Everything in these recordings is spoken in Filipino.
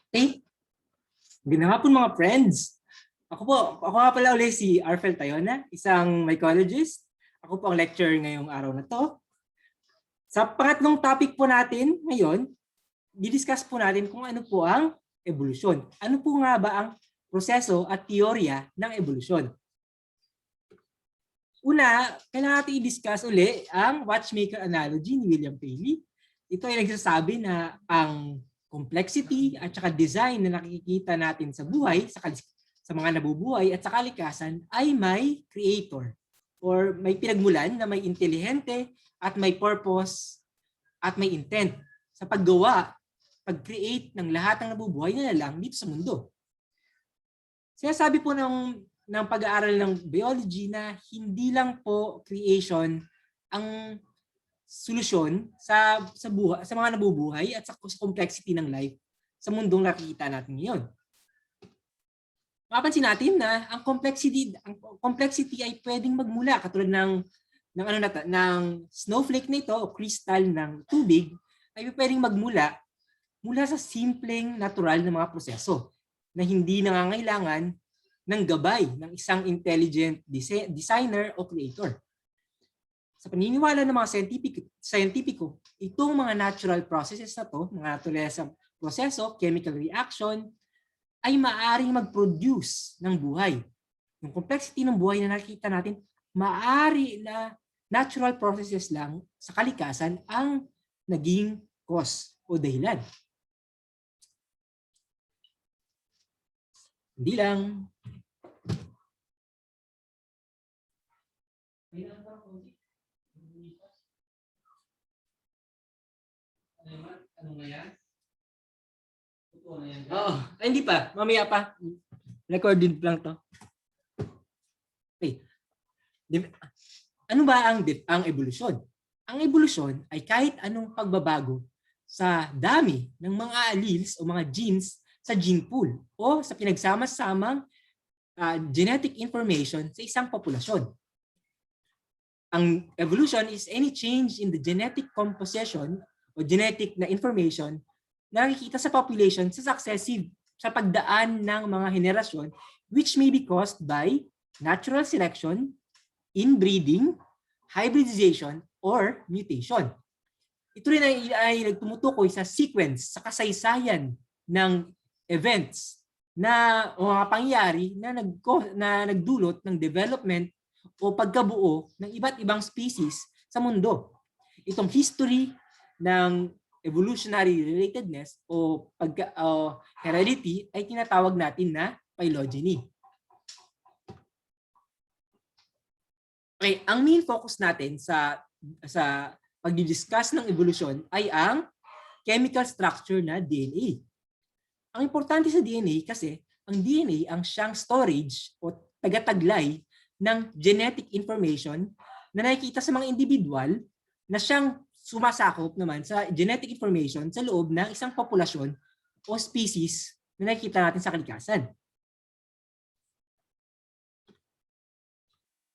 Okay. Magandang hapon mga friends. Ako nga pala ulit si Arfel Tayona, isang mycologist. Ako po ang lecturer ngayong araw na to. Sa pangatlong topic po natin ngayon, didiscuss po natin kung ano po ang evolusyon. Ano po nga ba ang proseso at teorya ng evolusyon? Una, kailangan natin i-discuss uli ang watchmaker analogy ni William Paley. Ito ay nagsasabi na ang complexity at saka design na nakikita natin sa buhay, sa mga nabubuhay at sa kalikasan ay may creator or may pinagmulan na may intelihente at may purpose at may intent sa paggawa, pag-create ng lahat ng nabubuhay na lang dito sa mundo. Sinasabi po ng pag-aaral ng biology na hindi lang po creation ang solusyon sa buhay, sa mga nabubuhay at sa complexity ng life sa mundong nakikita natin ngayon. Mapapansin natin na ang complexity ay pwedeng magmula katulad ng snowflake na ito o crystal ng tubig ay pwedeng magmula sa simpleng natural na mga proseso na hindi nangangailangan ng gabay ng isang intelligent designer o creator. Sa paniniwala ng mga scientifico, itong mga natural processes na to, mga naturalesang proseso, chemical reaction, ay maaaring mag-produce ng buhay. Yung complexity ng buhay na nakikita natin, maaari na natural processes lang sa kalikasan ang naging cause o dahilan. Hindi lang. Ano nga yan? Oo. Ay, hindi pa. Mamaya pa. Recorded lang to. Okay. Ano ba ang evolusyon? Ang evolusyon ay kahit anong pagbabago sa dami ng mga alleles o mga genes sa gene pool o sa pinagsama-samang genetic information sa isang populasyon. Ang evolution is any change in the genetic composition o genetic na information na nakikita sa population sa pagdaan ng mga henerasyon which may be caused by natural selection, inbreeding, hybridization, or mutation. Ito rin ay tumutukoy sa sequence, sa kasaysayan ng events o mga pangyayari na nagdulot ng development o pagkabuo ng iba't ibang species sa mundo. Itong history ng evolutionary relatedness o heredity ay tinatawag natin na phylogeny. Okay, ang main focus natin sa pag-discuss ng evolution ay ang chemical structure na DNA. Ang importante sa DNA kasi ang DNA ang siyang storage o taga-taglay ng genetic information na nakikita sa mga individual na siyang sumasakop naman sa genetic information sa loob ng isang populasyon o species na nakikita natin sa kalikasan.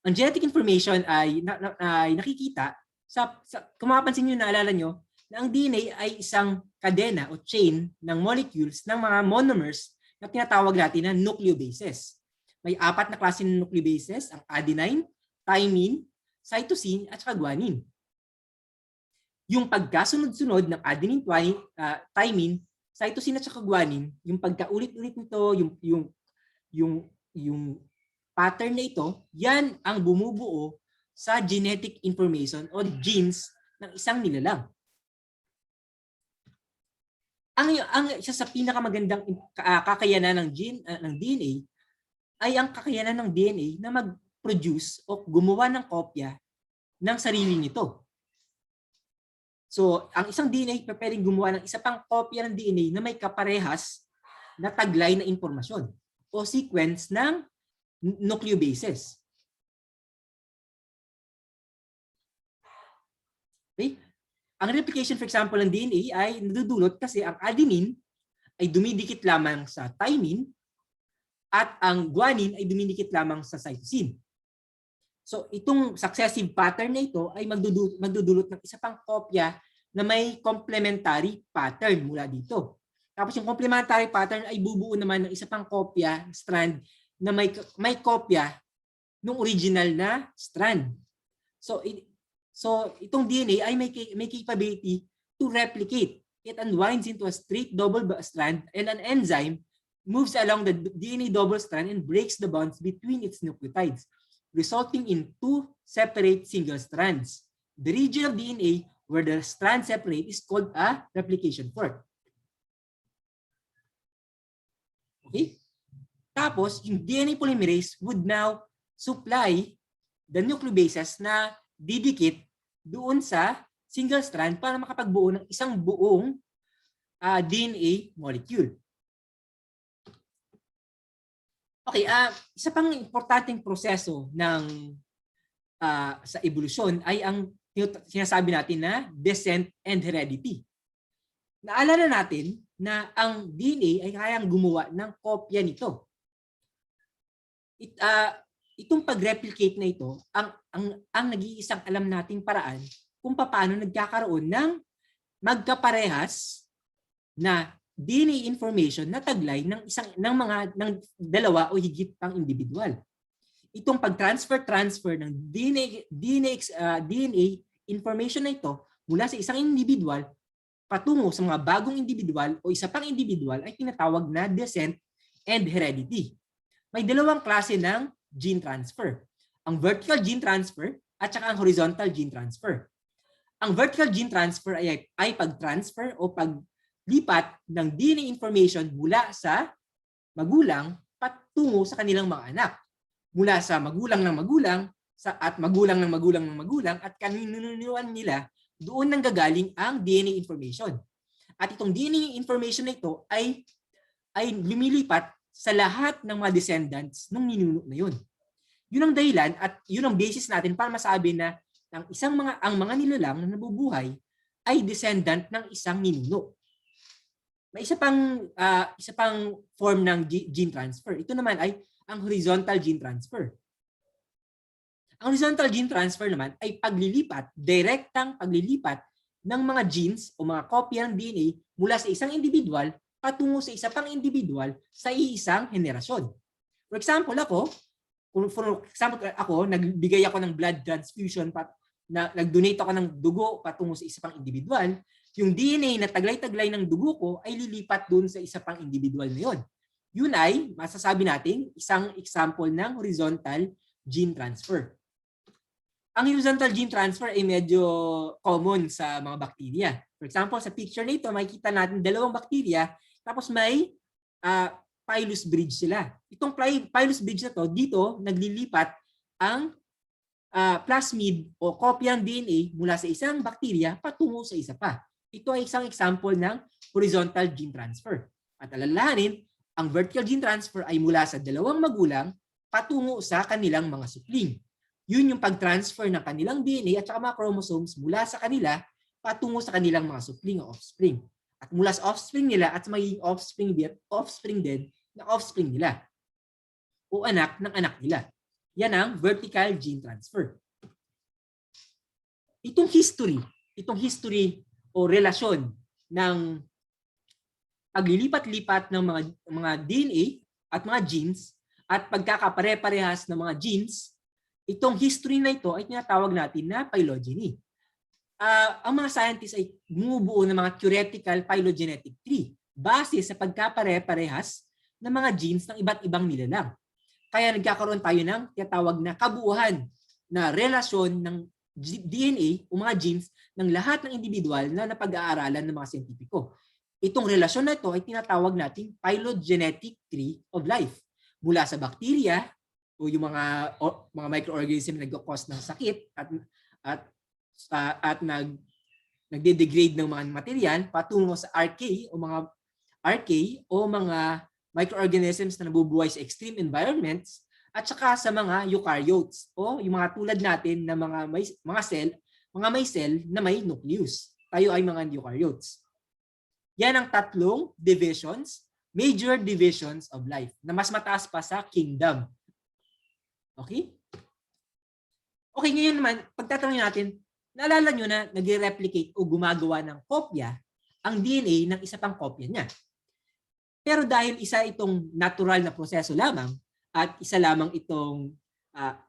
Ang genetic information ay nakikita kung mapapansin nyo, naalala nyo, na ang DNA ay isang kadena o chain ng molecules ng mga monomers na tinatawag natin na nucleobases. May 4 na klase ng nucleobases, ang adenine, thymine, cytosine, at guanine. Yung pagkasunod-sunod ng adenine, thymine, cytosine at guanine, yung pagkaulit-ulit nito, yung pattern na ito, yan ang bumubuo sa genetic information o genes ng isang nilalang. Ang isa sa pinakamagandang kakayanan ng DNA ay ang kakayanan ng DNA na mag-produce o gumawa ng kopya ng sarili nito. So, ang isang DNA pwedeng gumawa ng isa pang kopya ng DNA na may kaparehas na taglay na impormasyon o sequence ng nucleobases. Okay? Ang replication, for example, ng DNA ay nadudulot kasi ang adenine ay dumidikit lamang sa thymine at ang guanine ay dumidikit lamang sa cytosine. So itong successive pattern na ito ay magdudulot ng isa pang kopya na may complementary pattern mula dito. Tapos yung complementary pattern ay bubuo naman ng isa pang kopya, strand, na may kopya ng original na strand. So itong DNA ay may capability to replicate. It unwinds into a straight double strand, and an enzyme moves along the DNA double strand and breaks the bonds between its nucleotides, resulting in two separate single strands. The region of DNA where the strands separate is called a replication fork. Okay? Tapos, yung DNA polymerase would now supply the nucleobases na didikit doon sa single strand para makapagbuo ng isang buong DNA molecule. Okay, isa pang importanteng proseso ng sa evolusyon ay ang sinasabi natin na descent and heredity. Naalala natin na ang DNA ay kayang gumawa ng kopya nito. Itong pag-replicate na ito ang nag-iisang alam nating paraan kung paano nagkakaroon ng magkaparehas na DNA information na taglay ng dalawa o higit pang individual. Itong pag-transfer ng DNA information na ito mula sa isang individual patungo sa mga bagong individual o isa pang individual ay tinatawag na descent and heredity. May dalawang klase ng gene transfer. Ang vertical gene transfer at saka ang horizontal gene transfer. Ang vertical gene transfer ay pag-transfer o paglipat ng DNA information mula sa magulang patungo sa kanilang mga anak. Mula sa magulang ng magulang at magulang ng magulang ng magulang at kaninunuan nila doon nang gagaling ang DNA information. At itong DNA information na ito ay lumilipat sa lahat ng mga descendants ng ninuno na yun. Yun ang dahilan at yun ang basis natin para masabi na ang mga nilalang na nabubuhay ay descendant ng isang ninuno. May isa pang form ng gene transfer. Ito naman ay ang horizontal gene transfer. Ang horizontal gene transfer naman ay direktang paglilipat ng mga genes o mga kopya ng DNA mula sa isang individual patungo sa isa pang individual sa iisang henerasyon. For example, nagbigay ako ng blood transfusion nag-donate ako ng dugo patungo sa isa pang individual, yung DNA na taglay-taglay ng dugo ko ay lilipat dun sa isa pang individual na yun. Yun ay masasabi nating isang example ng horizontal gene transfer. Ang horizontal gene transfer ay medyo common sa mga bakterya. For example, sa picture na ito, makikita natin dalawang bakterya, tapos may pilus bridge sila. Itong pilus bridge na to, dito naglilipat ang plasmid o kopyang DNA mula sa isang bakterya patungo sa isa pa. Ito ay isang example ng horizontal gene transfer. At alalahanin, ang vertical gene transfer ay mula sa dalawang magulang patungo sa kanilang mga supling. Yun yung pag-transfer ng kanilang DNA at saka mga chromosomes mula sa kanila patungo sa kanilang mga supling o offspring. At mula sa offspring nila at magiging offspring din ng offspring nila o anak ng anak nila. Yan ang vertical gene transfer. Itong history o relasyon ng paglilipat-lipat ng mga DNA at mga genes at pagkakapare-parehas ng mga genes, itong history na ito ay tinatawag natin na phylogeny. Ang mga scientists ay bumubuo ng mga theoretical phylogenetic tree base sa pagkapare-parehas ng mga genes ng iba't ibang nilalang. Kaya nagkakaroon tayo ng tinatawag na kabuuhan na relasyon ng DNA o mga genes ng lahat ng individual na napag-aaralan ng mga siyentipiko. Itong relasyon na ito ay tinatawag nating phylogenetic tree of life. Mula sa bakterya o yung mga microorganism na nag-cause ng sakit at nagde-degrade ng mga material patungo sa archaea o mga microorganisms na nabubuhay sa extreme environments at saka sa mga eukaryotes o yung mga tulad natin na mga may cell na may nucleus. Tayo ay mga eukaryotes. Yan ang tatlong major divisions of life na mas mataas pa sa kingdom. Okay? Okay, ngayon naman, pagtatanungin natin, naalala nyo na nag-replicate o gumagawa ng kopya ang DNA ng isa pang kopya niya. Pero dahil isa itong natural na proseso lamang at isa lamang itong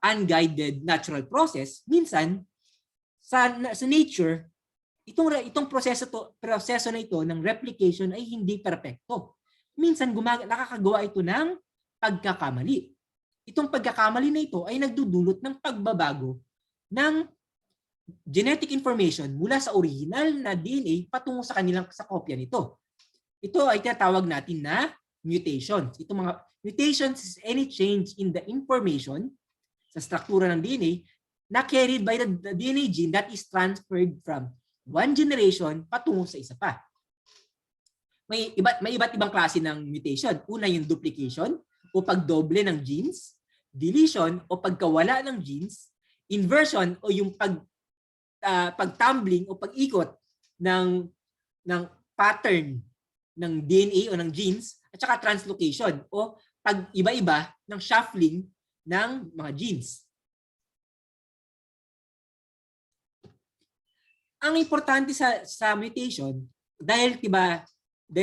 unguided natural process, minsan sa nature, itong proseso na ito ng replication ay hindi perpekto. Minsan nakakagawa ito ng pagkakamali. Itong pagkakamali na ito ay nagdudulot ng pagbabago ng genetic information mula sa original na DNA patungo sa kopya nito. Ito ay tinatawag natin na mutations. Itong mga mutations is any change in the information sa struktura ng DNA na carried by the DNA gene that is transferred from one generation patungo sa isa pa. May iba't ibang klase ng mutation. Una yung duplication o pagdoble ng genes, deletion o pagkawala ng genes, inversion o yung pagtumbling o pag-ikot ng pattern ng DNA o ng genes, at saka translocation o pag-iba-iba ng shuffling ng mga genes. Ang importante sa mutation, dahil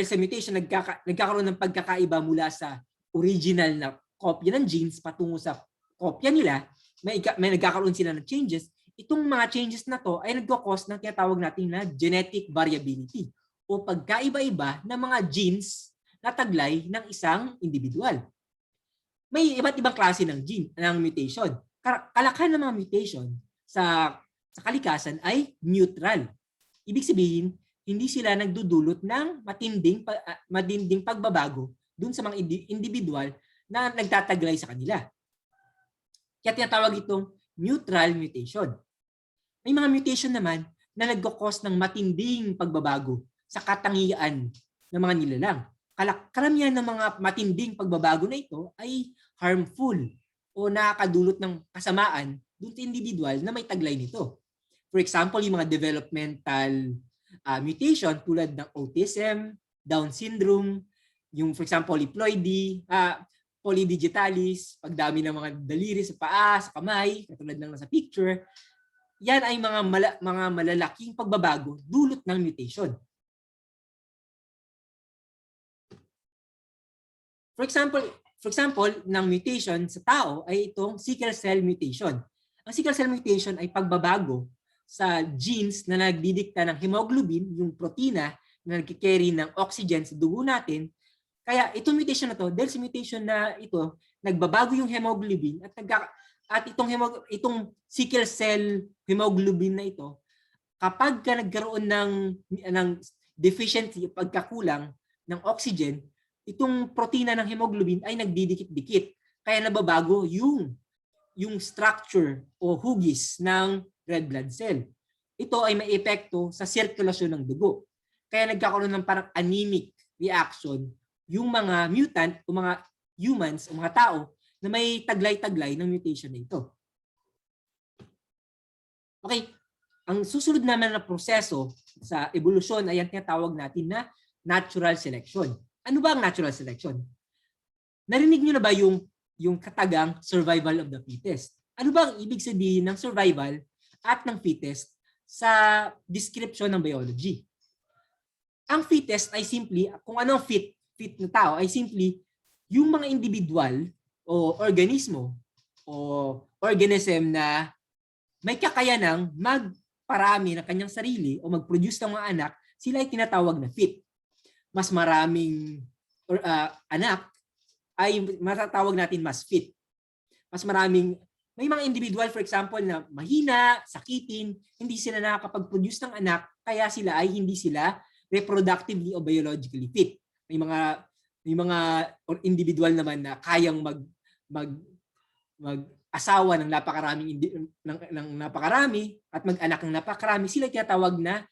sa mutation nagkakaroon ng pagkakaiba mula sa original na kopya ng genes patungo sa kopya nila, may nagkakaroon sila ng changes. Itong mga changes na to ay nagko-cause ng tinatawag natin na genetic variability o pagkaiba-iba ng mga genes na taglay ng isang individual. May iba't ibang klase ng mutation. Kalakhan ng mga mutation sa kalikasan ay neutral. Ibig sabihin, hindi sila nagdudulot ng matinding pagbabago dun sa mga individual na nagtataglay sa kanila. Kaya tinatawag itong neutral mutation. May mga mutation naman na nagko-cause ng matinding pagbabago sa katangian ng mga nilalang. Karamihan ng mga matinding pagbabago na ito ay harmful o nakakadulot ng kasamaan dun sa individual na may taglay nito. For example, yung mga developmental mutation tulad ng autism, Down syndrome, yung for example, polyploidy, polydigitalis, pagdami ng mga daliri sa paa, sa kamay, katulad ng nasa picture. Yan ay mga malalaking pagbabago dulot ng mutation. For example, ng mutation sa tao ay itong sickle cell mutation. Ang sickle cell mutation ay pagbabago sa genes na nagdidikta ng hemoglobin, yung protina na nagkikerry ng oxygen sa dugo natin. Kaya itong mutation na to, dahil sa mutation na ito, nagbabago yung hemoglobin at itong sickle cell hemoglobin na ito, kapag nagkaroon ng deficiency, pagkakulang ng oxygen, itong protina ng hemoglobin ay nagdidikit-dikit. Kaya nababago yung structure o hugis ng red blood cell. Ito ay may epekto sa sirkulasyon ng dugo. Kaya nagkakaroon ng parang anemic reaction yung mga mutant o mga humans o mga tao na may taglay-taglay ng mutation na ito. Okay, ang susunod naman na proseso sa evolusyon ay ang tinatawag natin na natural selection. Ano ba ang natural selection? Narinig niyo na ba yung katagang survival of the fittest? Ano ba ang ibig sabihin ng survival at ng fittest sa description ng biology? Ang fittest ay simply, kung ano ang fit na tao, ay simply yung mga individual o organismo o organism na may kakayanang magparami ng kanyang sarili o mag-produce ng mga anak, sila ay tinatawag na fit. Mas maraming anak ay matatawag natin mas fit. Mas maraming, may mga individual for example na mahina, sakitin, hindi sila nakakapag-produce ng anak, kaya hindi sila reproductively o biologically fit. May mga individual naman na kayang mag-asawa ng napakarami at mag-anak ng napakarami, sila tinatawag na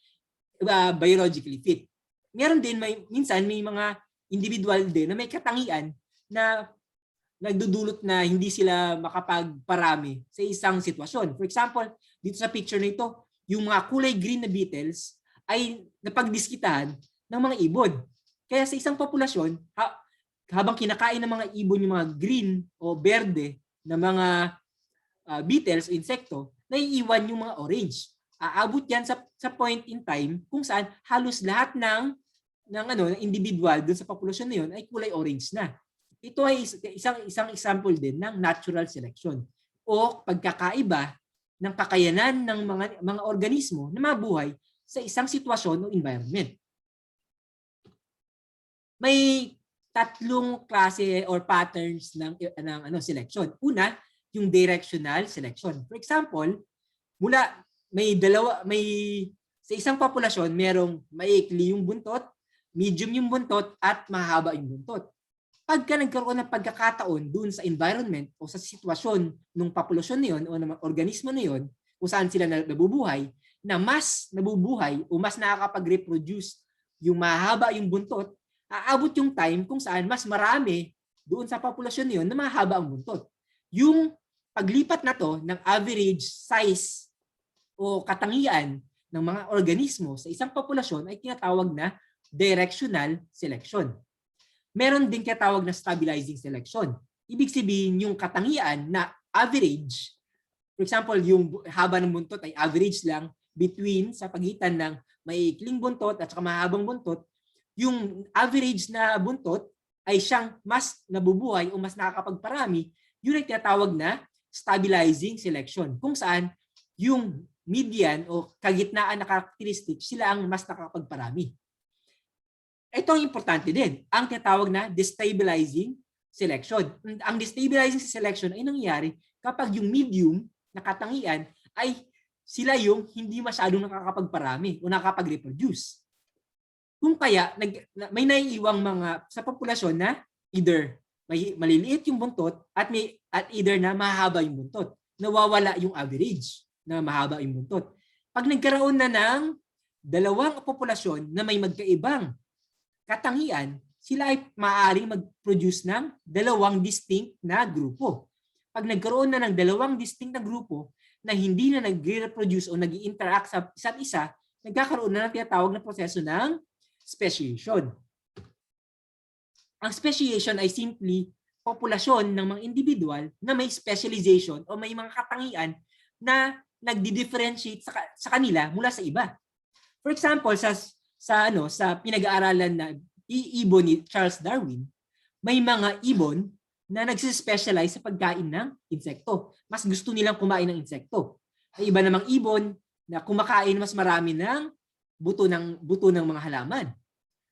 biologically fit. Meron din minsan may mga individual din na may katangian na nagdudulot na hindi sila makapagparami sa isang sitwasyon. For example, dito sa picture na ito, yung mga kulay green na beetles ay napagdiskitahan ng mga ibon. Kaya sa isang populasyon, habang kinakain ng mga ibon yung mga green o berde na mga beetles o insekto, naiiwan yung mga orange. Aabot yan sa point in time kung saan halos lahat ng individual dun sa populasyon na yun ay kulay orange na. Ito ay isang example din ng natural selection o pagkakaiba ng kakayanan ng mga organismo na mabuhay sa isang sitwasyon o environment. May tatlong klase or patterns ng selection. Una, yung directional selection. For example, sa isang populasyon merong maikli yung buntot, medium yung buntot, at mahaba yung buntot. Pagka nagkaroon ng pagkakataon dun sa environment o sa sitwasyon ng populasyon na yun o ng organismo na yun, kung saan sila nabubuhay, na mas nabubuhay o mas nakakapag-reproduce yung mahaba yung buntot, aabot yung time kung saan mas marami doon sa populasyon na yun na mahaba ang buntot. Yung paglipat na to ng average size o katangian ng mga organismo sa isang populasyon ay tinatawag na directional selection. Meron din tinatawag na stabilizing selection. Ibig sabihin yung katangian na average, for example, yung haba ng buntot ay average lang between sa pagitan ng maikling buntot at saka mahabang buntot, yung average na buntot ay siyang mas nabubuhay o mas nakakapagparami, yun ay tinatawag na stabilizing selection, kung saan yung median o kagitnaan na characteristic, sila ang mas nakakapagparami. Ito ang importante din, ang tinatawag na destabilizing selection. Ang destabilizing selection ay nangyayari kapag yung medium na katangian ay sila yung hindi masyadong nakakapagparami o nakakapag-reproduce. Kung kaya may naiiwang mga sa populasyon na either may maliliit yung buntot at either na mahaba yung buntot. Nawawala yung average na mahaba yung buntot. Pag nagkaroon na ng dalawang populasyon na may magkaibang katangian, sila ay maaaring mag-produce ng dalawang distinct na grupo. Pag nagkaroon na ng dalawang distinct na grupo na hindi na nag-reproduce o nag-interact sa isa't isa, nagkakaroon na ng tinatawag na proseso ng speciation. Ang speciation ay simply populasyon ng mga individual na may specialization o may mga katangian na nagdi-differentiate sa kanila mula sa iba. For example, sa pinag-aaralan na ibon ni Charles Darwin, may mga ibon na nagsispecialize sa pagkain ng insekto. Mas gusto nilang kumain ng insekto. May iba namang ibon na kumakain mas marami ng buto ng mga halaman.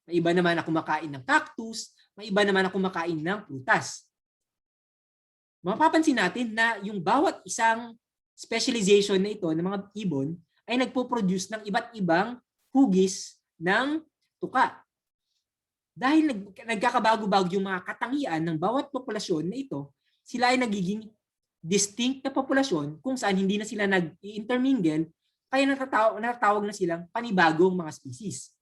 May iba naman na kumakain ng cactus, may iba naman na kumakain ng prutas. Mapapansin natin na yung bawat isang specialization na ito ng mga ibon ay nagpo-produce ng iba't ibang hugis ng tuka. Dahil nagkakabago-bago yung mga katangian ng bawat populasyon na ito, sila ay nagiging distinct na populasyon kung saan hindi na sila nag-intermingle, kaya natatawag na silang panibagong mga species.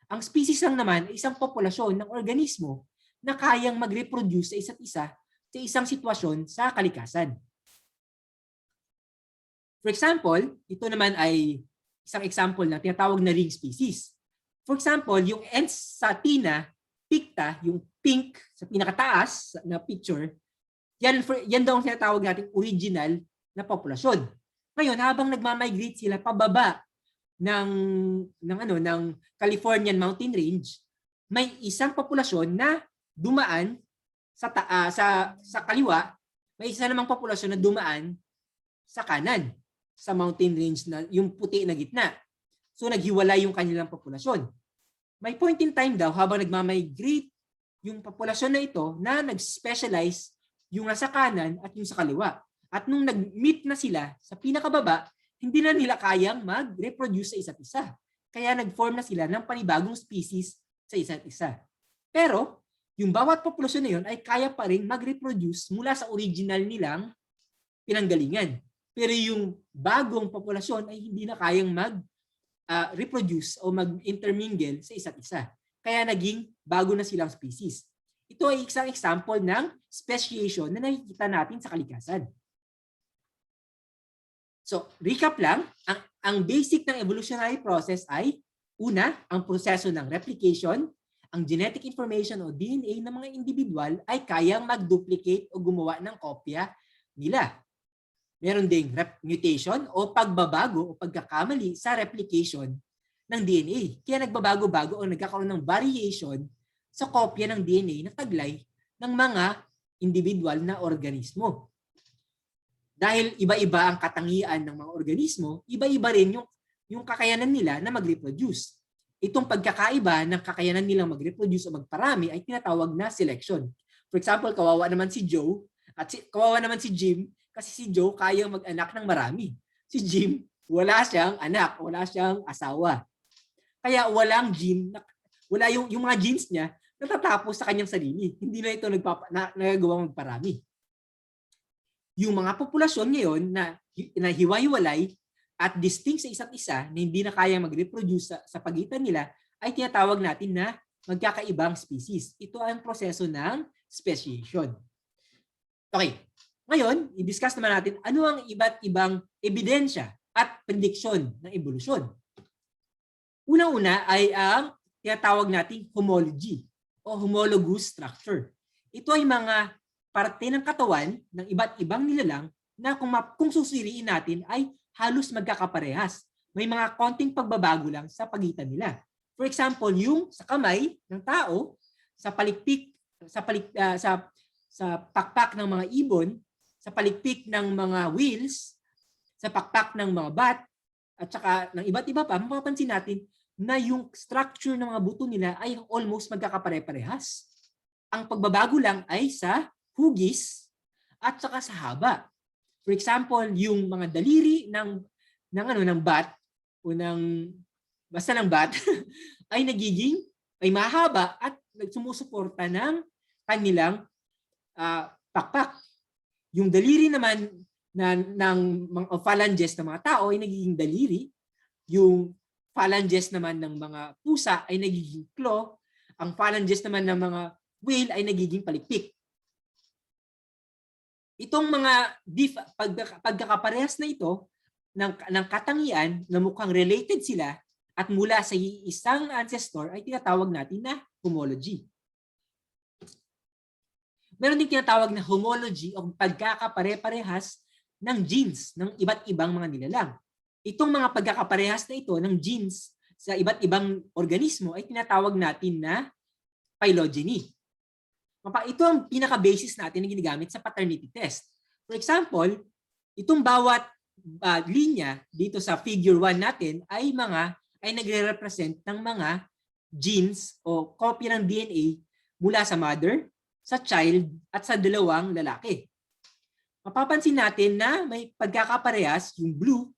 Ang species lang naman ay isang populasyon ng organismo na kayang mag-reproduce sa isa't isa sa isang sitwasyon sa kalikasan. For example, ito naman ay isang example na tinatawag na ring species. For example, yung Enssatina picta, yung pink sa pinakataas na picture, yan daw ang tinatawag natin original na populasyon. Ngayon, habang nagmamigrate sila pababa ng Californian mountain range, may isang populasyon na dumaan sa kaliwa, may isa namang populasyon na dumaan sa kanan sa mountain range na yung puti na gitna. So naghiwalay yung kanilang populasyon. May point in time daw habang nagmamigrate yung populasyon na ito na nag-specialize yung nasa kanan at yung sa kaliwa. At nung nag-meet na sila sa pinakababa, hindi na nila kayang mag-reproduce sa isa't isa. Kaya nag-form na sila ng panibagong species sa isa't isa. Pero yung bawat populasyon na yun ay kaya pa rin mag-reproduce mula sa original nilang pinanggalingan. Pero yung bagong populasyon ay hindi na kayang mag-reproduce o mag-intermingle sa isa't isa. Kaya naging bago na silang species. Ito ay isang example ng speciation na nakikita natin sa kalikasan. So, recap lang, ang basic ng evolutionary process ay, una, ang proseso ng replication. Ang genetic information o DNA ng mga individual ay kayang mag-duplicate o gumawa ng kopya nila. Meron ding mutation o pagbabago o pagkakamali sa replication ng DNA. Kaya nagbabago-bago o nagkakaroon ng variation sa kopya ng DNA na taglay ng mga individual na organismo. Dahil iba-iba ang katangian ng mga organismo, iba-iba rin yung kakayanan nila na mag-reproduce. Itong pagkakaiba ng kakayanan nilang mag-reproduce o magparami ay tinatawag na selection. For example, kawawa naman si Joe at kawawa naman si Jim kasi si Joe kaya mag-anak ng marami. Si Jim, wala siyang anak, wala siyang asawa. Kaya walang gene, wala yung mga genes niya natatapos sa kanyang sarili. Hindi na ito nagagawa magparami. Yung mga populasyon ngayon na hiwa-hiwalay at distinct sa isa't isa na hindi na kaya mag-reproduce sa pagitan nila ay tinatawag natin na magkakaibang species. Ito ang proseso ng speciation. Okay. Ngayon, i-discuss naman natin ano ang iba't ibang ebidensya at prediction ng evolusyon. Unang-una ay ang tinatawag nating homology o homologous structure. Ito ay mga parte ng katawan ng iba't ibang nilalang na kung susuriin natin ay halos magkakaparehas. May mga konting pagbabago lang sa pagitan nila. For example, yung sa kamay ng tao, sa palikpik, sa pakpak ng mga ibon, sa palikpik ng mga whales, sa pakpak ng mga bat, at saka ng iba't iba pa, mapapansin natin na yung structure ng mga buto nila ay almost magkakapare-parehas. Ang pagbabago lang ay sa hugis at saka sa haba. For example, yung mga daliri ng bat o basta ng bat ay mahaba at sumusuporta ng kanilang pakpak. Yung daliri naman ng mga phalanges ng mga tao ay nagiging daliri. Yung phalanges naman ng mga pusa ay nagiging claw. Ang phalanges naman ng mga whale ay nagiging palikpik. Itong mga pagkakaparehas na ito ng katangian na mukhang related sila at mula sa isang ancestor ay tinatawag natin na homology. Meron din tinatawag na homology o pagkakapare-parehas ng genes ng iba't ibang mga nilalang. Itong mga pagkakaparehas na ito ng genes sa iba't ibang organismo ay tinatawag natin na phylogeny. Ito ang pinaka-basis natin na ginagamit sa paternity test. For example, itong bawat linya dito sa figure 1 natin ay nagre-represent ng mga genes o kopya ng DNA mula sa mother, sa child, at sa dalawang lalaki. Mapapansin natin na may pagkakaparehas yung blue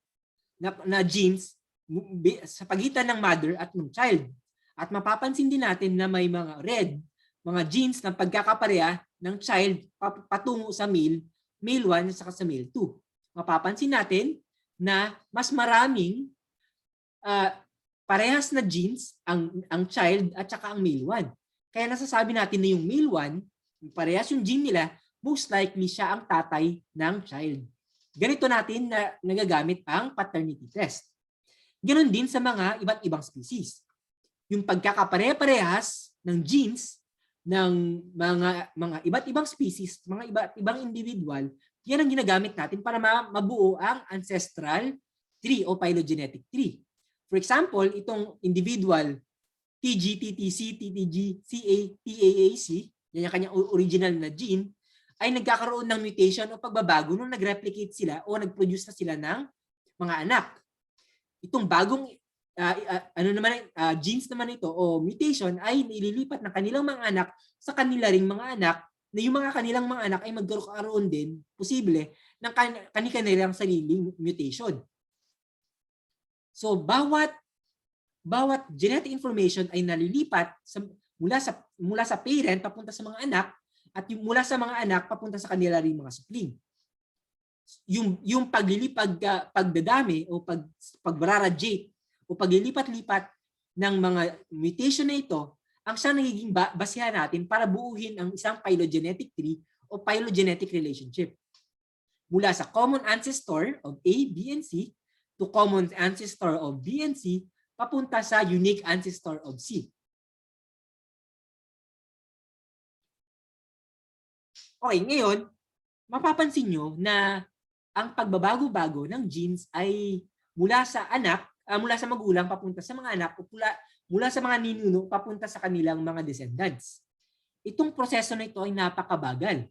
na genes sa pagitan ng mother at ng child. At mapapansin din natin na may mga red, mga genes na pagkakapareha ng child patungo sa male 1 at sa male 2. Mapapansin natin na mas maraming parehas na genes ang child at saka ang male 1. Kaya nasasabi natin na yung male 1, parehas yung gene nila, most likely siya ang tatay ng child. Ganito natin na nagagamit ang paternity test. Ganon din sa mga iba't ibang species. Yung pagkakapare-parehas ng genes ng mga iba't ibang species, mga iba't ibang individual, yan ang ginagamit natin para mabuo ang ancestral tree o phylogenetic tree. For example, itong individual TG, TTC, TTG, CA, TAAC, yan yung kanyang original na gene, ay nagkakaroon ng mutation o pagbabago nung nag-replicate sila o nag-produce na sila ng mga anak. Itong bagong genes naman ito o mutation ay nililipat ng kanilang mga anak sa kanila ring mga anak na yung mga kanilang mga anak ay magkaroon din, posible, ng kanilang sariling mutation. So, bawat genetic information ay nalilipat mula sa parent papunta sa mga anak at yung mula sa mga anak papunta sa kanila ring mga supling. Yung pagdadami o pagraradiate o paglilipat-lipat ng mga mutation na ito ang siyang nagiging basihan natin para buuhin ang isang phylogenetic tree o phylogenetic relationship. Mula sa common ancestor of A, B, and C to common ancestor of B and C papunta sa unique ancestor of C. Okay, ngayon, mapapansin nyo na ang pagbabago-bago ng genes ay mula sa anak, mula sa magulang papunta sa mga anak o mula sa mga ninuno papunta sa kanilang mga descendants. Itong proseso na ito ay napakabagal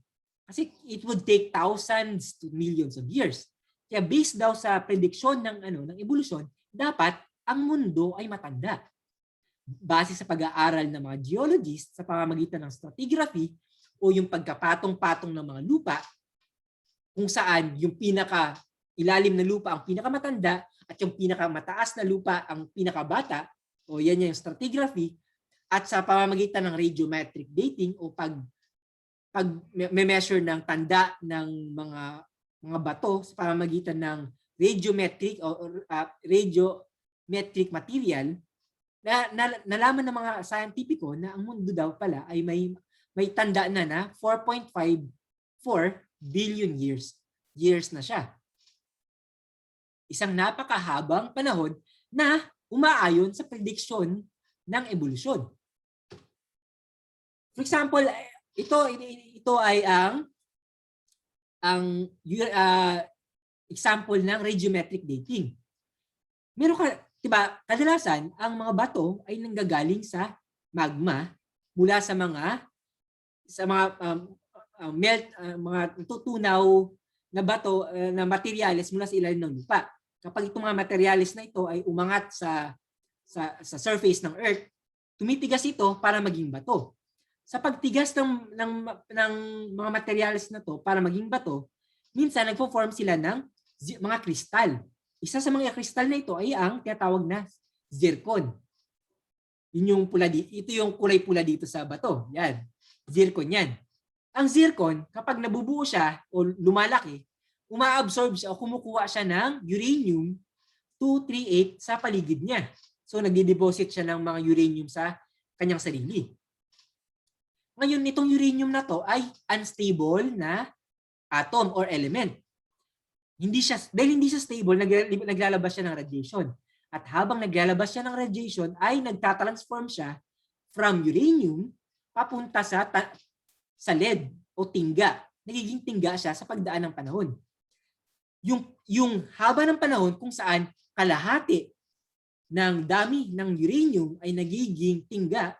kasi it would take thousands to millions of years. Kaya based daw sa prediksyon ng evolusyon, dapat ang mundo ay matanda. Base sa pag-aaral ng mga geologists sa pamamagitan ng stratigraphy o yung pagkapatong-patong ng mga lupa, kung saan yung pinaka ilalim na lupa ang pinakamatanda at yung pinakamataas na lupa ang pinakabata, o yan yung stratigraphy, at sa pamamagitan ng radiometric dating o pag-measure ng tanda ng mga bato sa pamamagitan ng radiometric radiometric material, nalaman ng mga scientifico na ang mundo daw pala ay may tanda na 4.54 billion years na siya. Isang napakahabang panahon na umaayon sa prediksyon ng evolusyon. For example, ito ay ang example ng radiometric dating. Meron ka, diba, kadalasan ang mga bato ay nanggagaling sa magma mula sa mga mga tutunaw na bato na materyales mula sa ilalim ng lupa. Kapag itong mga materyales na ito ay umangat sa surface ng Earth, tumitigas ito para maging bato. Sa pagtigas ng mga materyales na to para maging bato, minsan nagpo-form sila ng mga kristal. Isa sa mga kristal na ito ay ang tinatawag na zircon. Ito yung kulay pula dito sa bato. Yan. Zircon yan. Ang zircon, kapag nabubuo siya o lumalaki, umaabsorb siya o kumukuha siya ng uranium-238 sa paligid niya. So nagdi-deposit siya ng mga uranium sa kanyang sarili. Ngayon, itong uranium na to ay unstable na atom or element. Dahil hindi siya stable, naglalabas siya ng radiation. At habang naglalabas siya ng radiation, ay nagtatransform siya from uranium papunta sa lead o tingga. Nagiging tingga siya sa pagdaan ng panahon. Yung haba ng panahon kung saan kalahati ng dami ng uranium ay nagiging tingga,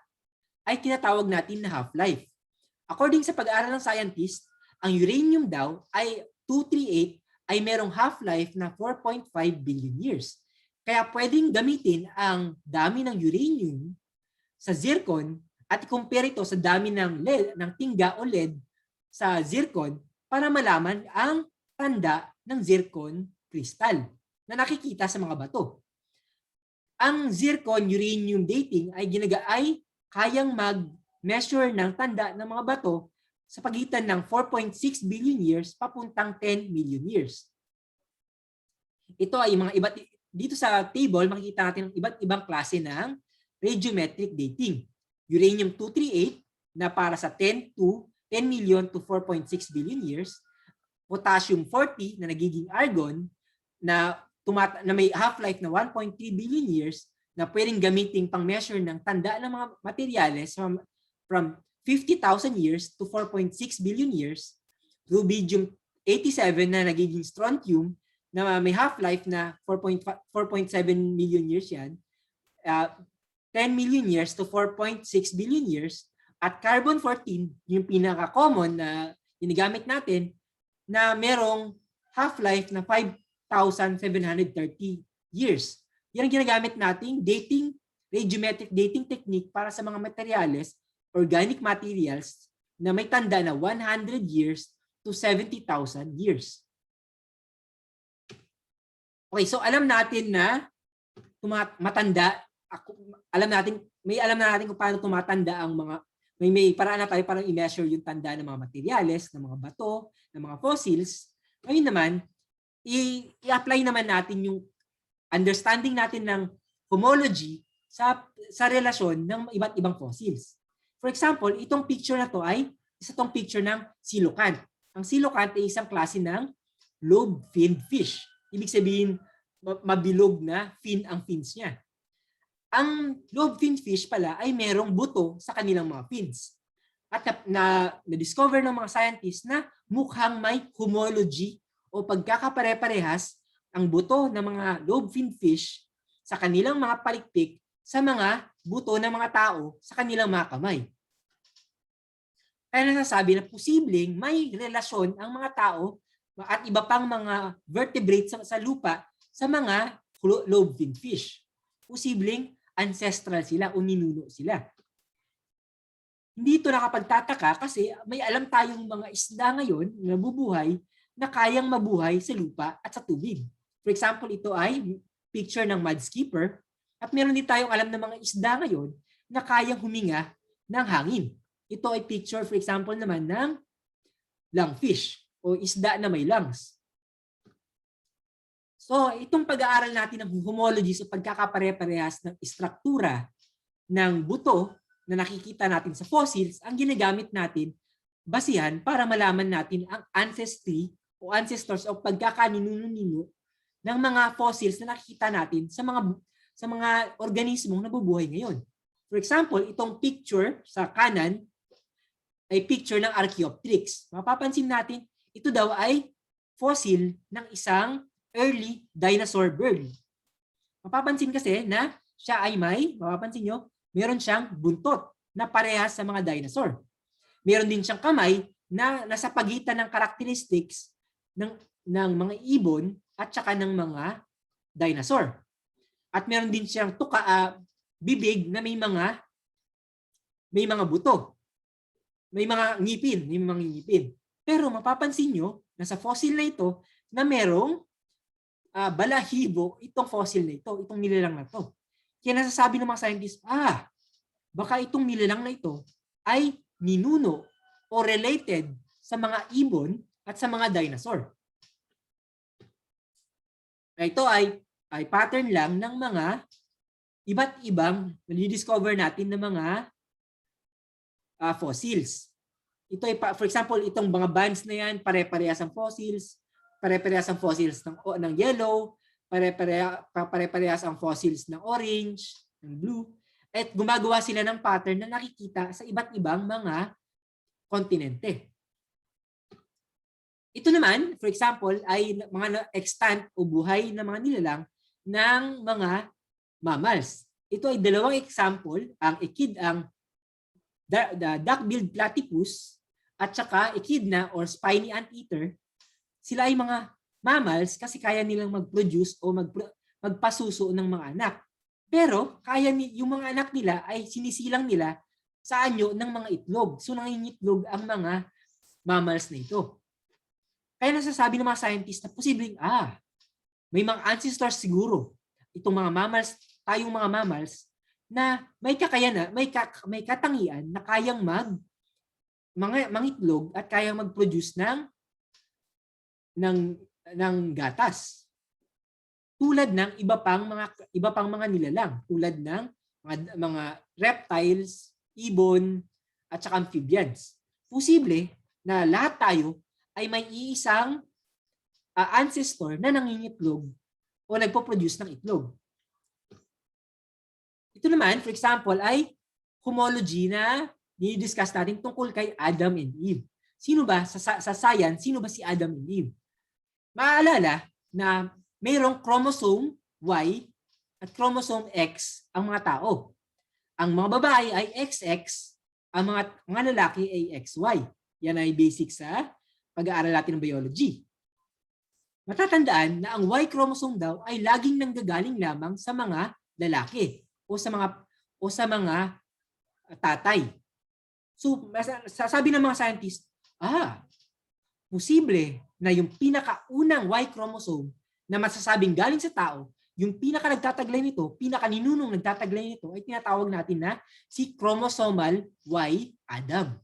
ay tinatawag natin na half-life. According sa pag-aaral ng scientist, ang uranium daw ay 238 ay merong half-life na 4.5 billion years. Kaya pwedeng gamitin ang dami ng uranium sa zircon at i-compare ito sa dami ng tingga o lead sa zircon para malaman ang tanda ng zircon crystal na nakikita sa mga bato. Ang zircon-uranium dating ay kayang mag-measure ng tanda ng mga bato sa pagitan ng 4.6 billion years papuntang 10 million years. Ito ay dito sa table, makikita natin ang iba't ibang klase ng radiometric dating. Uranium-238 na para sa 10 million to 4.6 billion years. Potassium-40 na nagiging argon na may half-life na 1.3 billion years na pwedeng gamitin pang measure ng tanda ng mga materyales from 50,000 years to 4.6 billion years. Rubidium-87 na nagiging strontium na may half-life na 4.7 million years yan. 10 million years to 4.6 billion years. At carbon-14, yung pinaka-common na ginagamit natin, na merong half-life na 5,730 years. Yan ang ginagamit nating radiometric dating technique para sa mga materyales, organic materials, na may tanda na 100 years to 70,000 years. Okay, so alam natin na matanda, alam natin kung paano tumatanda ang mga, may paraan na tayo para i-measure yung tanda ng mga materyales, ng mga bato, ng mga fossils. Ngayon naman, i-apply naman natin yung understanding natin ng homology sa relasyon ng iba't ibang fossils. For example, itong picture na to ay isa tong picture ng coelacanth. Ang coelacanth ay isang klase ng lobe-finned fish. Ibig sabihin, mabilog na fin ang fins niya. Ang lobe-finned fish pala ay merong buto sa kanilang mga fins. At na-discover ng mga scientists na mukhang may homology o pagkakapare-parehas ang buto ng mga lobe-finned fish sa kanilang mga palikpik sa mga buto ng mga tao sa kanilang mga kamay. Kaya nasasabi na posibleng may relasyon ang mga tao at iba pang mga vertebrates sa lupa sa mga lobe-finned fish. Posibleng ancestral sila o ninuno sila. Hindi ito nakapagtataka kasi may alam tayong mga isda ngayon na nabubuhay na kayang mabuhay sa lupa at sa tubig. For example, ito ay picture ng mudskipper at meron din tayong alam ng mga isda ngayon na kayang huminga ng hangin. Ito ay picture, for example naman, ng lungfish o isda na may lungs. So, itong pag-aaral natin ng homology sa pagkakapare-parehas ng istruktura ng buto na nakikita natin sa fossils, ang ginagamit natin basihan para malaman natin ang ancestry o ancestors o pagkakaninuno-nino ng mga fossils na nakikita natin sa mga organismong nabubuhay ngayon. For example, itong picture sa kanan ay picture ng Archaeopteryx. Mapapansin natin, ito daw ay fossil ng isang early dinosaur bird. Mapapansin kasi na siya ay mapapansin nyo, meron siyang buntot na parehas sa mga dinosaur. Meron din siyang kamay na nasa pagitan ng characteristics ng mga ibon at saka ng mga dinosaur. At meron din siyang bibig na may mga buto. May mga ngipin. Pero mapapansin nyo na sa fossil na ito na merong balahibo itong fossil na ito, itong nilalang na ito. Kaya nasasabi ng mga scientists, baka itong nilalang na ito ay ninuno o related sa mga ibon at sa mga dinosaur. Ito ay pattern lang ng mga iba't ibang nadi-discover natin ng mga fossils. Ito ay, for example, itong mga bands na yan, pare-parehas ang fossils, pare-parehas ang fossils ng yellow, pare-parehas ang fossils ng orange, ng blue, at gumagawa sila ng pattern na nakikita sa iba't ibang mga kontinente. Ito naman, for example, ay mga extant o buhay na mga nilalang ng mga mammals. Ito ay dalawang example, ang duck-billed platypus at saka echidna or spiny anteater. Sila ay mga mammals kasi kaya nilang mag-produce o magpasuso ng mga anak. Pero yung mga anak nila ay sinisilang nila sa anyo ng mga itlog. So nangingitlog ang mga mammals na ito. Kaya nasasabi ng mga scientists na posibleng may mga ancestors siguro itong mga mammals, tayong mga mammals na may kakayanan, may katangian na kayang mangitlog at kayang mag-produce ng gatas. Tulad ng iba pang mga nilalang, tulad ng mga reptiles, ibon at saka amphibians. Posible na lahat tayo ay may iisang ancestor na nangingitlog o nagpo-produce ng itlog. Ito naman, for example, ay homology na ni-discuss natin tungkol kay Adam and Eve. Sino ba, sa science, sino ba si Adam and Eve? Maaalala na mayroong chromosome Y at chromosome X ang mga tao. Ang mga babae ay XX, ang mga lalaki ay XY. Yan ay basic sa pag-aaral natin ng biology. Matatandaan na ang Y chromosome daw ay laging nanggagaling lamang sa mga lalaki o sa mga tatay. So, sasabi ng mga scientists, posible na yung pinakaunang Y chromosome na masasabing galing sa tao, yung pinaka-nagtataglay nito, pinaka-ninunong nagtataglay nito ay tinatawag natin na si chromosomal Y Adam.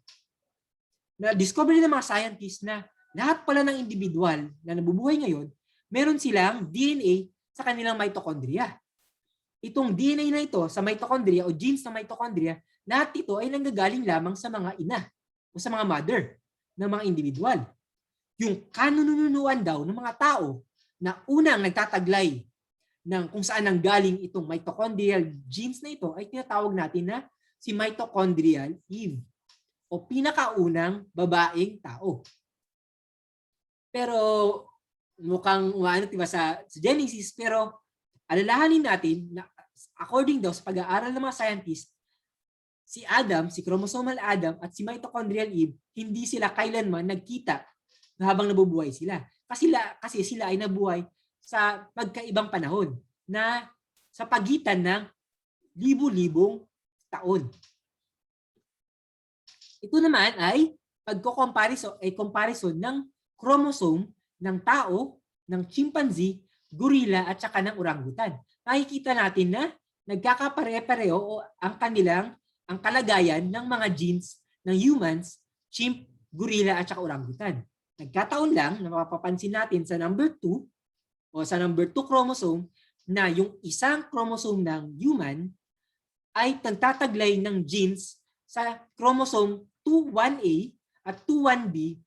Na-discover ng mga scientists na lahat pala ng individual na nabubuhay ngayon, meron silang DNA sa kanilang mitochondria. Itong DNA na ito sa mitochondria o genes ng mitochondria, lahat ito ay nanggagaling lamang sa mga ina o sa mga mother ng mga individual. Yung kanununuan daw ng mga tao na unang nagtataglay ng kung saan nanggaling itong mitochondrial genes na ito ay tinatawag natin na si mitochondrial Eve o pinakaunang babaeng tao. Pero mukhang ano, diba, sa Genesis, pero alalahanin natin na according daw sa pag-aaral ng mga scientists, si Adam, si chromosomal Adam at si mitochondrial Eve, hindi sila kailanman nagkita habang nabubuhay sila. Kasi sila ay nabuhay sa magkaibang panahon na sa pagitan ng libu-libong taon. Ito naman ay comparison ng chromosome ng tao, ng chimpanzee, gorilla at saka ng orangutan. Makikita natin na nagkakapare-pareho ang kalagayan ng mga genes ng humans, chimp, gorilla at saka orangutan. Nagkataon lang na mapapansin natin sa number 2 o sa number 2 chromosome na yung isang chromosome ng human ay nagtataglay ng genes sa chromosome 21A at 21B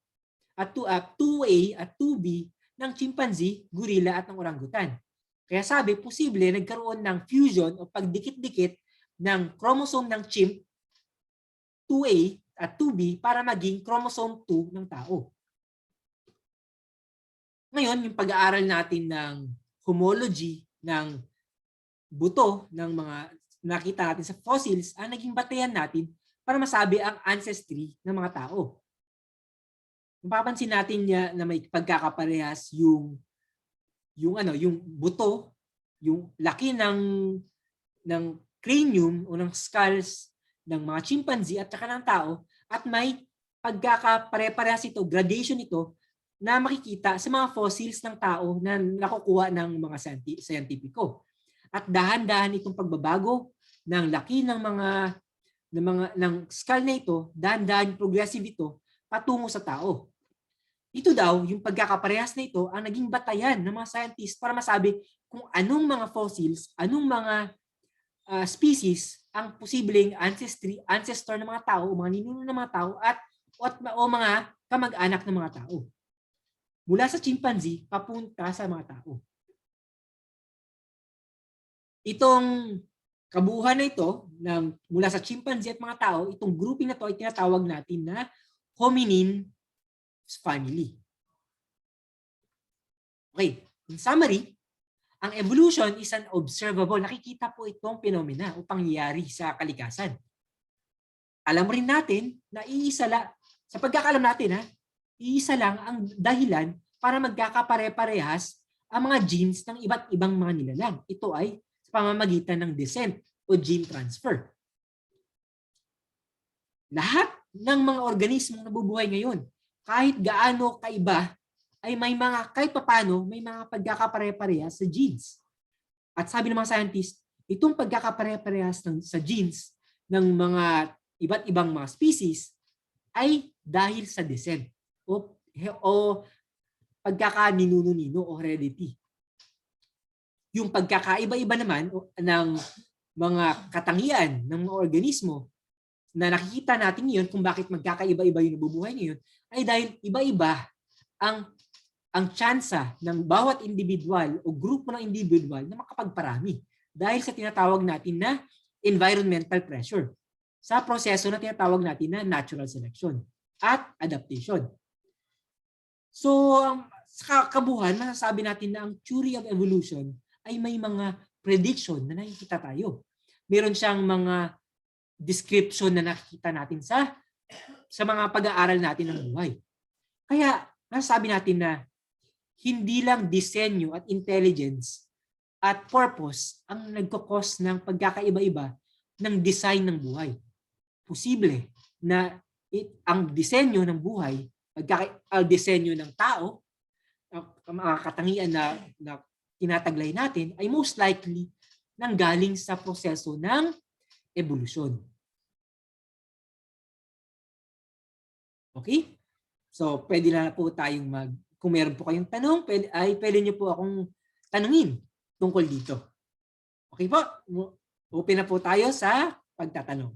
at 2A at 2B ng chimpanzee, gorilla at ng orangutan. Kaya sabi, posible nagkaroon ng fusion o pagdikit-dikit ng chromosome ng chimp 2A at 2B para maging chromosome 2 ng tao. Ngayon, yung pag-aaral natin ng homology ng buto ng mga nakita natin sa fossils ang naging batayan natin para masabi ang ancestry ng mga tao. Mapapansin natin niya na may pagkakaparehas yung buto, yung laki ng cranium o ng skulls ng mga chimpanzee at saka ng tao, at may pagkakapare-parehas ito, gradation ito na makikita sa mga fossils ng tao na nakukuha ng mga scientifico. At dahan-dahan itong pagbabago ng laki ng skull na ito, dahan-dahan progressive ito patungo sa tao. Ito daw, yung pagkakaparehas na ito ang naging batayan ng mga scientists para masabi kung anong mga fossils, anong mga species ang posibleng ancestor ng mga tao, mga ninuno ng mga tao o mga kamag-anak ng mga tao. Mula sa chimpanzee papunta sa mga tao. Itong kabuuan na ito mula sa chimpanzee at mga tao, itong grouping na ito ay tinatawag natin na hominin family. Okay, in summary, ang evolution is an observable. Nakikita po itong phenomena o pangyayari sa kalikasan. Alam rin natin na sa pagkakaalam natin, iisa lang ang dahilan para magkakapare-parehas ang mga genes ng iba't ibang mga nilalang. Ito ay sa pamamagitan ng descent o gene transfer. Lahat ng mga organismong nabubuhay ngayon, kahit gaano kaiba, ay kahit papano, may mga pagkakapare-parehas sa genes. At sabi ng mga scientists, itong pagkakapare-parehas sa genes ng mga iba't ibang mga species ay dahil sa descent o pagkakaninuno-nino o heredity. Yung pagkakaiba-iba naman ng mga katangian ng mga organismo na nakikita natin ngayon kung bakit magkakaiba-iba yung nabubuhay ngayon ay dahil iba-iba ang tsansa ng bawat individual o grupo ng individual na makapagparami dahil sa tinatawag natin na environmental pressure sa proseso na tinatawag natin na natural selection at adaptation. So, sa kabuuan, masasabi natin na ang theory of evolution ay may mga prediction na nakikita tayo. Meron siyang mga description na nakikita natin sa mga pag-aaral natin ng buhay. Kaya, masasabi natin na hindi lang disenyo at intelligence at purpose ang nagkakos ng pagkakaiba-iba ng design ng buhay. Posible na ang disenyo ng buhay, ang disenyo ng tao, ang mga katangian na tinataglay natin ay most likely nanggaling sa proseso ng evolusyon. Okay? So, pwede na po tayong kung meron po kayong tanong, pwede nyo po akong tanungin tungkol dito. Okay po? Open na po tayo sa pagtatanong.